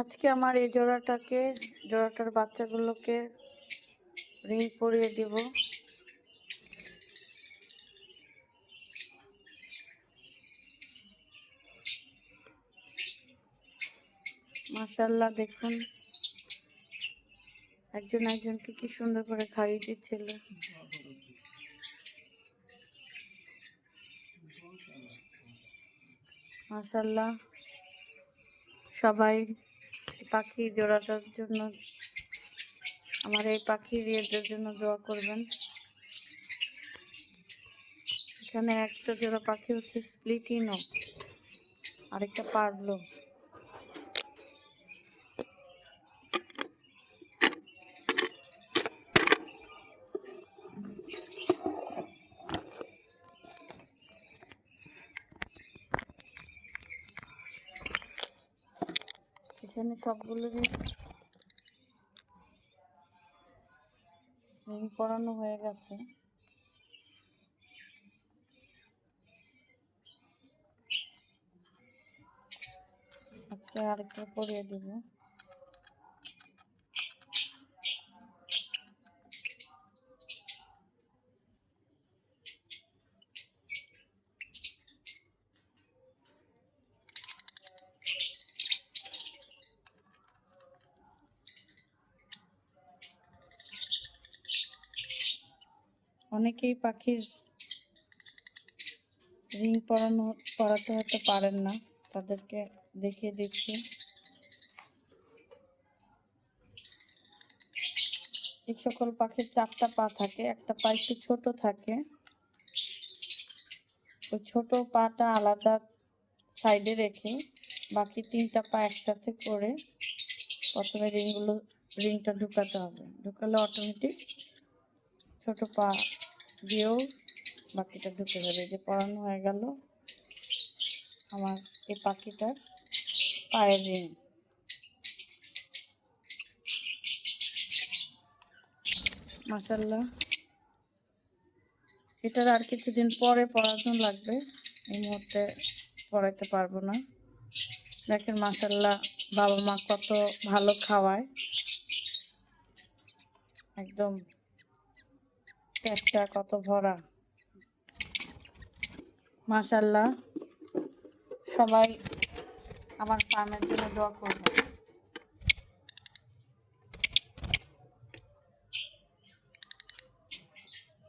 আজকে আমার এই জোড়াটার বাচ্চাগুলোকে রিং পরিয়ে দিব। মাশাআল্লাহ, দেখুন একজন একজনকে কি সুন্দর করে খাইয়ে দিচ্ছিল। মাশাআল্লাহ, সবাই পাখি জোড়াটার জন্য, আমার এই পাখির ইয়েদের জন্য দোয়া করবেন। এখানে একটা জোড়া পাখি হচ্ছে স্প্লিটিনো, আরেকটা পারলো। এখানে সবগুলোরই রিং পরানো হয়ে গেছে। আজকে আরেকটা পরিয়ে দিব। অনেকেই পাখির রিং পরাতে হয়তো পারেন না, তাদেরকে দেখিয়ে দিচ্ছি। এই সকল পাখির 4টা পা থাকে, একটা পা একটু ছোট থাকে, ওই ছোট পাটা আলাদা সাইডে রেখে বাকি 3টা পা একসাথে করে প্রথমে রিংটা ঢুকাতে হবে। ঢুকালে অটোমেটিক ছোট পা দিয়েও বাকিটা ঢুকে যাবে। যে পরানো হয়ে গেল আমার এই পাখিটার পায়ের রিং। মাশাআল্লাহ, এটার আর কিছুদিন পরে পরানো লাগবে, এই মুহূর্তে পরাইতে পারবো না। দেখেন মাশাআল্লাহ, বাবা মা কত ভালো খাওয়ায়, একদম পেটটা কত ভরা। মাশাআল্লাহ, সবাই আমার ফার্মের জন্য দোয়া করবেন।